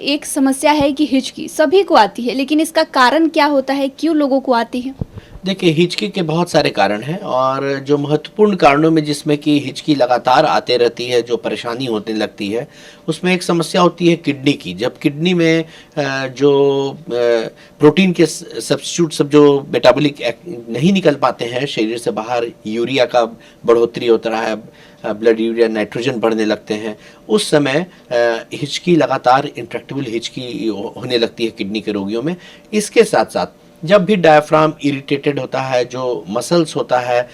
एक समस्या है कि हिचकी सभी को आती है, लेकिन इसका कारण क्या होता है, क्यों लोगों को आती है? देखिए, हिचकी के बहुत सारे कारण हैं और जो महत्वपूर्ण कारणों में जिसमें कि हिचकी लगातार आते रहती है, जो परेशानी होने लगती है, उसमें एक समस्या होती है किडनी की। जब किडनी में जो प्रोटीन के सब्स्टिट्यूट सब जो मेटाबॉलिक नहीं निकल पाते हैं शरीर से बाहर, यूरिया का बढ़ोतरी होता है, ब्लड यूरिया, नाइट्रोजन बढ़ने लगते हैं, उस समय हिचकी लगातार इंट्रैक्टेबल हिचकी होने लगती है किडनी के रोगियों में। इसके साथ साथ जब भी डायफ्राम इरिटेटेड होता है, जो मसल्स होता है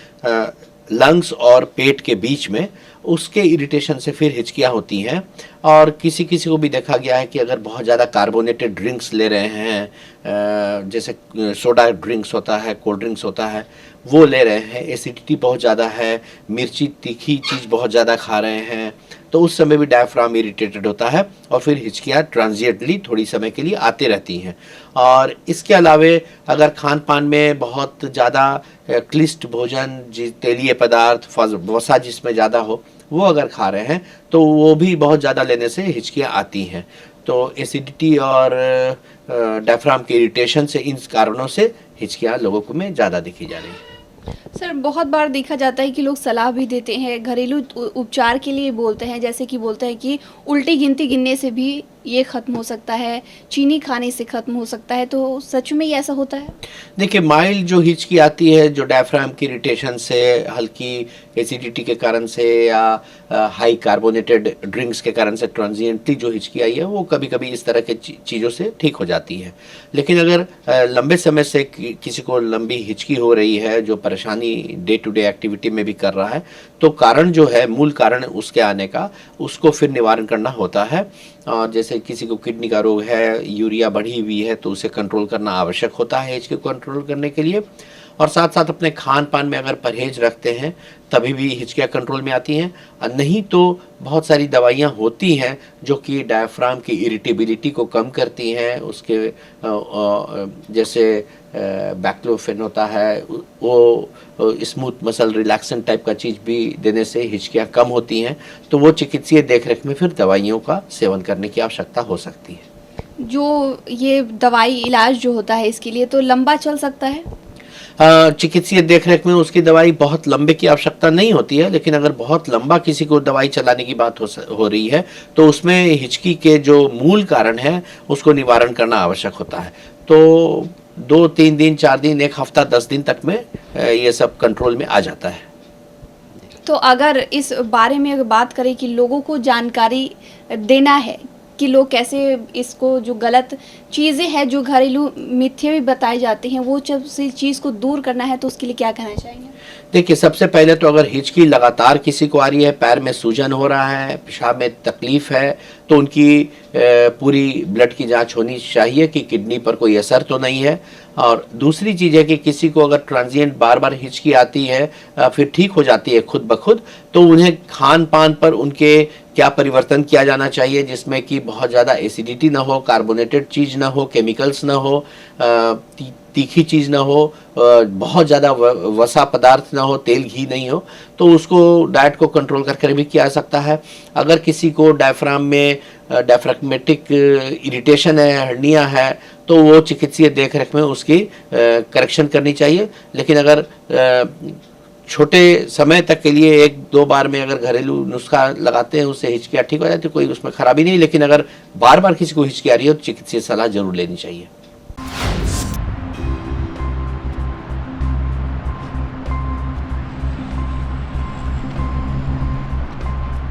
लंग्स और पेट के बीच में, उसके इरिटेशन से फिर हिचकियाँ होती हैं। और किसी किसी को भी देखा गया है कि अगर बहुत ज़्यादा कार्बोनेटेड ड्रिंक्स ले रहे हैं, जैसे सोडा ड्रिंक्स होता है, कोल्ड ड्रिंक्स होता है, वो ले रहे हैं, एसिडिटी बहुत ज़्यादा है, मिर्ची तीखी चीज़ बहुत ज़्यादा खा रहे हैं, तो उस समय भी डायफ्राम इरिटेटेड होता है और फिर हिचकियाँ ट्रांजिएंटली थोड़ी समय के लिए आती रहती हैं। और इसके अलावे अगर खान पान में बहुत ज़्यादा क्लिष्ट भोजन, तेलीय पदार्थ, वसा जिसमें ज़्यादा हो, वो अगर खा रहे हैं तो वो भी बहुत ज़्यादा लेने से हिचकियाँ आती हैं। तो एसिडिटी और डायफ्राम के इरिटेशन से, इन कारणों से हिचकियाँ लोगों को में ज़्यादा दिखी जा रही है। सर, बहुत बार देखा जाता है कि लोग सलाह भी देते हैं, घरेलू उपचार के लिए बोलते हैं, जैसे कि बोलते हैं कि उल्टी गिनती गिनने से भी ये ख़त्म हो सकता है, चीनी खाने से ख़त्म हो सकता है, तो सच में ये ऐसा होता है? देखिए, माइल्ड जो हिचकी आती है, जो डायफ्राम की इरिटेशन से, हल्की एसिडिटी के कारण से या हाई कार्बोनेटेड ड्रिंक्स के कारण से ट्रांजिएंटली जो हिचकी आई है, वो कभी कभी इस तरह के चीज़ों से ठीक हो जाती है। लेकिन अगर लंबे समय से किसी को लंबी हिचकी हो रही है, जो परेशानी डे टू डे एक्टिविटी में भी कर रहा है, तो कारण जो है, मूल कारण उसके आने का, उसको फिर निवारण करना होता है। और जैसे किसी को किडनी का रोग है, यूरिया बढ़ी हुई है, तो उसे कंट्रोल करना आवश्यक होता है हिचकी को कंट्रोल करने के लिए। और साथ साथ अपने खान पान में अगर परहेज रखते हैं तभी भी हिचकियाँ कंट्रोल में आती हैं। और नहीं तो बहुत सारी दवाइयाँ होती हैं जो कि डायफ्राम की इरिटेबिलिटी को कम करती हैं। उसके जैसे बैक्लोफेन होता है, वो स्मूथ मसल रिलैक्सेंट टाइप का चीज़ भी देने से हिचकियाँ कम होती हैं। तो वो चिकित्सीय देखरेख में फिर दवाइयों का सेवन करने की आवश्यकता हो सकती है। जो ये दवाई इलाज जो होता है इसके लिए, तो लंबा चल सकता है? चिकित्सीय देखरेख में उसकी दवाई बहुत लंबे की आवश्यकता नहीं होती है, लेकिन अगर बहुत लंबा किसी को दवाई चलाने की बात हो रही है तो उसमें हिचकी के जो मूल कारण है उसको निवारण करना आवश्यक होता है। तो 2-3 दिन, 4 दिन, 1 हफ्ता, 10 दिन तक में ये सब कंट्रोल में आ जाता है। तो अगर इस बारे में अगर बात करें कि लोगों को जानकारी देना है कि लोग कैसे इसको, जो गलत चीज़ें हैं, जो घरेलू मिथ्ये भी बताए जाते हैं, वो जब से चीज़ को दूर करना है, तो उसके लिए क्या कहना चाहेंगे? देखिए, सबसे पहले तो अगर हिचकी लगातार किसी को आ रही है, पैर में सूजन हो रहा है, पेशाब में तकलीफ है, तो उनकी पूरी ब्लड की जांच होनी चाहिए कि किडनी पर कोई असर तो नहीं है। और दूसरी चीज़ है कि किसी को अगर ट्रांजिएंट बार बार हिचकी आती है, फिर ठीक हो जाती है खुद ब खुद, तो उन्हें खान पान पर उनके क्या परिवर्तन किया जाना चाहिए जिसमें कि बहुत ज़्यादा एसिडिटी ना हो, कार्बोनेटेड चीज़ ना हो, केमिकल्स ना हो, तीखी चीज़ ना हो, बहुत ज़्यादा वसा पदार्थ ना हो, तेल घी नहीं हो, तो उसको डाइट को कंट्रोल करके भी किया जा सकता है। अगर किसी को डायफ्राम में डायफ्रैगमेटिक इरिटेशन है, हर्निया है, तो वो चिकित्सीय देखरेख में उसकी करेक्शन करनी चाहिए। लेकिन अगर छोटे समय तक के लिए 1-2 बार में अगर घरेलू नुस्खा लगाते हैं, उससे हिचकियाँ ठीक हो जाती है, कोई उसमें खराबी नहीं। लेकिन अगर बार बार किसी को हिचकी आ रही है तो चिकित्सीय सलाह जरूर लेनी चाहिए।